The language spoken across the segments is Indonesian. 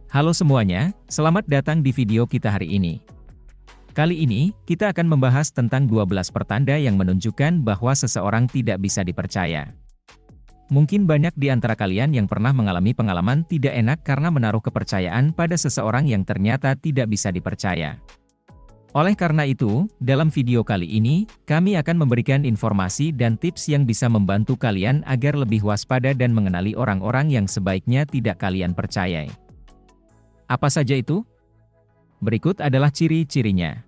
Halo semuanya, selamat datang di video kita hari ini. Kali ini, kita akan membahas tentang 12 pertanda yang menunjukkan bahwa seseorang tidak bisa dipercaya. Mungkin banyak di antara kalian yang pernah mengalami pengalaman tidak enak karena menaruh kepercayaan pada seseorang yang ternyata tidak bisa dipercaya. Oleh karena itu, dalam video kali ini, kami akan memberikan informasi dan tips yang bisa membantu kalian agar lebih waspada dan mengenali orang-orang yang sebaiknya tidak kalian percayai. Apa saja itu? Berikut adalah ciri-cirinya.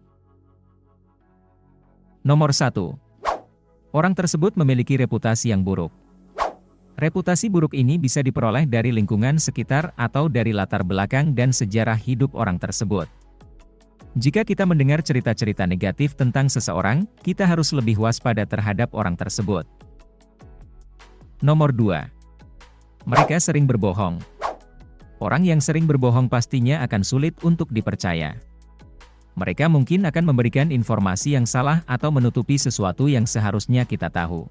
Nomor 1. Orang tersebut memiliki reputasi yang buruk. Reputasi buruk ini bisa diperoleh dari lingkungan sekitar atau dari latar belakang dan sejarah hidup orang tersebut. Jika kita mendengar cerita-cerita negatif tentang seseorang, kita harus lebih waspada terhadap orang tersebut. Nomor 2. Mereka sering berbohong. Orang yang sering berbohong pastinya akan sulit untuk dipercaya. Mereka mungkin akan memberikan informasi yang salah atau menutupi sesuatu yang seharusnya kita tahu.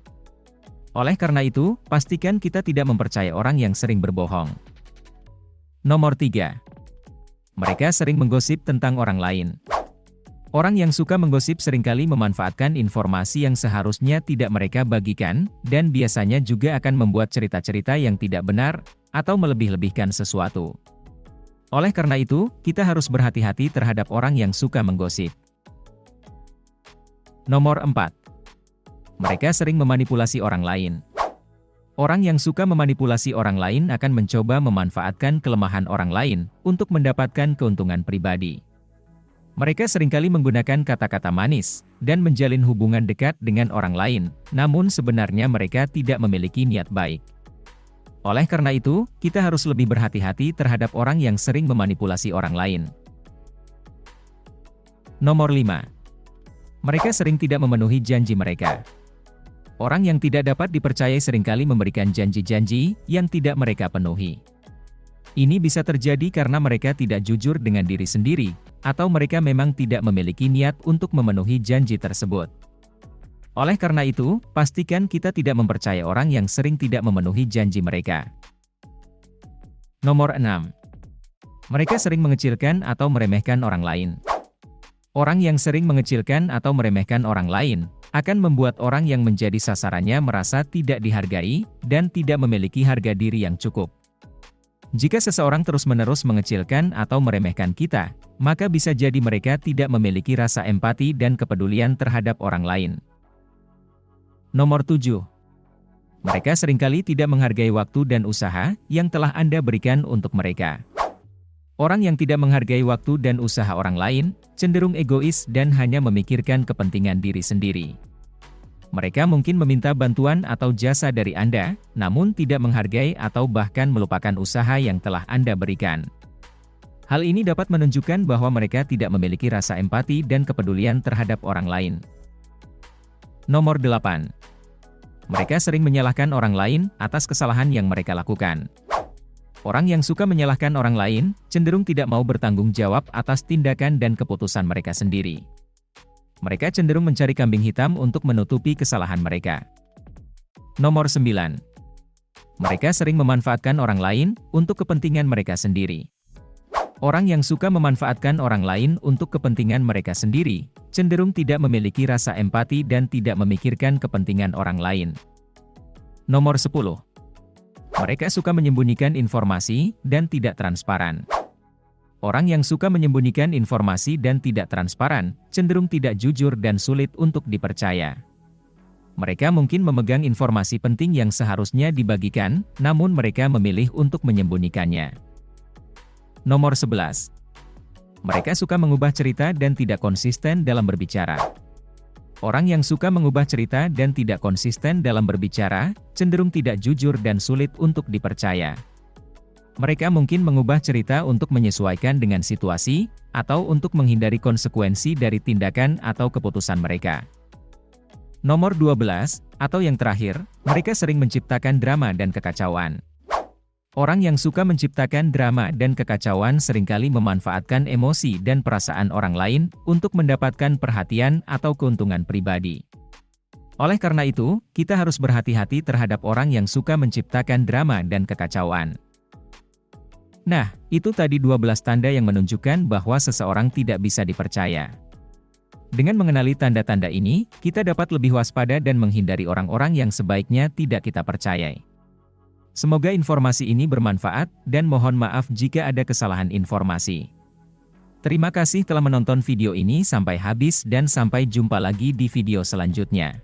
Oleh karena itu, pastikan kita tidak mempercayai orang yang sering berbohong. Nomor 3. Mereka sering menggosip tentang orang lain. Orang yang suka menggosip seringkali memanfaatkan informasi yang seharusnya tidak mereka bagikan, dan biasanya juga akan membuat cerita-cerita yang tidak benar, atau melebih-lebihkan sesuatu. Oleh karena itu, kita harus berhati-hati terhadap orang yang suka menggosip. Nomor 4. Mereka sering memanipulasi orang lain. Orang yang suka memanipulasi orang lain akan mencoba memanfaatkan kelemahan orang lain untuk mendapatkan keuntungan pribadi. Mereka seringkali menggunakan kata-kata manis dan menjalin hubungan dekat dengan orang lain, namun sebenarnya mereka tidak memiliki niat baik. Oleh karena itu, kita harus lebih berhati-hati terhadap orang yang sering memanipulasi orang lain. Nomor 5. Mereka sering tidak memenuhi janji mereka. Orang yang tidak dapat dipercayai seringkali memberikan janji-janji yang tidak mereka penuhi. Ini bisa terjadi karena mereka tidak jujur dengan diri sendiri, atau mereka memang tidak memiliki niat untuk memenuhi janji tersebut. Oleh karena itu, pastikan kita tidak mempercayai orang yang sering tidak memenuhi janji mereka. Nomor 6. Mereka sering mengecilkan atau meremehkan orang lain. Orang yang sering mengecilkan atau meremehkan orang lain akan membuat orang yang menjadi sasarannya merasa tidak dihargai dan tidak memiliki harga diri yang cukup. Jika seseorang terus-menerus mengecilkan atau meremehkan kita, maka bisa jadi mereka tidak memiliki rasa empati dan kepedulian terhadap orang lain. Nomor 7. Mereka seringkali tidak menghargai waktu dan usaha yang telah Anda berikan untuk mereka. Orang yang tidak menghargai waktu dan usaha orang lain, cenderung egois dan hanya memikirkan kepentingan diri sendiri. Mereka mungkin meminta bantuan atau jasa dari Anda, namun tidak menghargai atau bahkan melupakan usaha yang telah Anda berikan. Hal ini dapat menunjukkan bahwa mereka tidak memiliki rasa empati dan kepedulian terhadap orang lain. Nomor 8. Mereka sering menyalahkan orang lain atas kesalahan yang mereka lakukan. Orang yang suka menyalahkan orang lain, cenderung tidak mau bertanggung jawab atas tindakan dan keputusan mereka sendiri. Mereka cenderung mencari kambing hitam untuk menutupi kesalahan mereka. Nomor 9. Mereka sering memanfaatkan orang lain untuk kepentingan mereka sendiri. Orang yang suka memanfaatkan orang lain untuk kepentingan mereka sendiri, cenderung tidak memiliki rasa empati dan tidak memikirkan kepentingan orang lain. Nomor 10. Mereka suka menyembunyikan informasi dan tidak transparan. Orang yang suka menyembunyikan informasi dan tidak transparan, cenderung tidak jujur dan sulit untuk dipercaya. Mereka mungkin memegang informasi penting yang seharusnya dibagikan, namun mereka memilih untuk menyembunyikannya. Nomor 11. Mereka suka mengubah cerita dan tidak konsisten dalam berbicara. Orang yang suka mengubah cerita dan tidak konsisten dalam berbicara, cenderung tidak jujur dan sulit untuk dipercaya. Mereka mungkin mengubah cerita untuk menyesuaikan dengan situasi, atau untuk menghindari konsekuensi dari tindakan atau keputusan mereka. Nomor 12, atau yang terakhir, mereka sering menciptakan drama dan kekacauan. Orang yang suka menciptakan drama dan kekacauan seringkali memanfaatkan emosi dan perasaan orang lain untuk mendapatkan perhatian atau keuntungan pribadi. Oleh karena itu, kita harus berhati-hati terhadap orang yang suka menciptakan drama dan kekacauan. Nah, itu tadi 12 tanda yang menunjukkan bahwa seseorang tidak bisa dipercaya. Dengan mengenali tanda-tanda ini, kita dapat lebih waspada dan menghindari orang-orang yang sebaiknya tidak kita percayai. Semoga informasi ini bermanfaat, dan mohon maaf jika ada kesalahan informasi. Terima kasih telah menonton video ini sampai habis dan sampai jumpa lagi di video selanjutnya.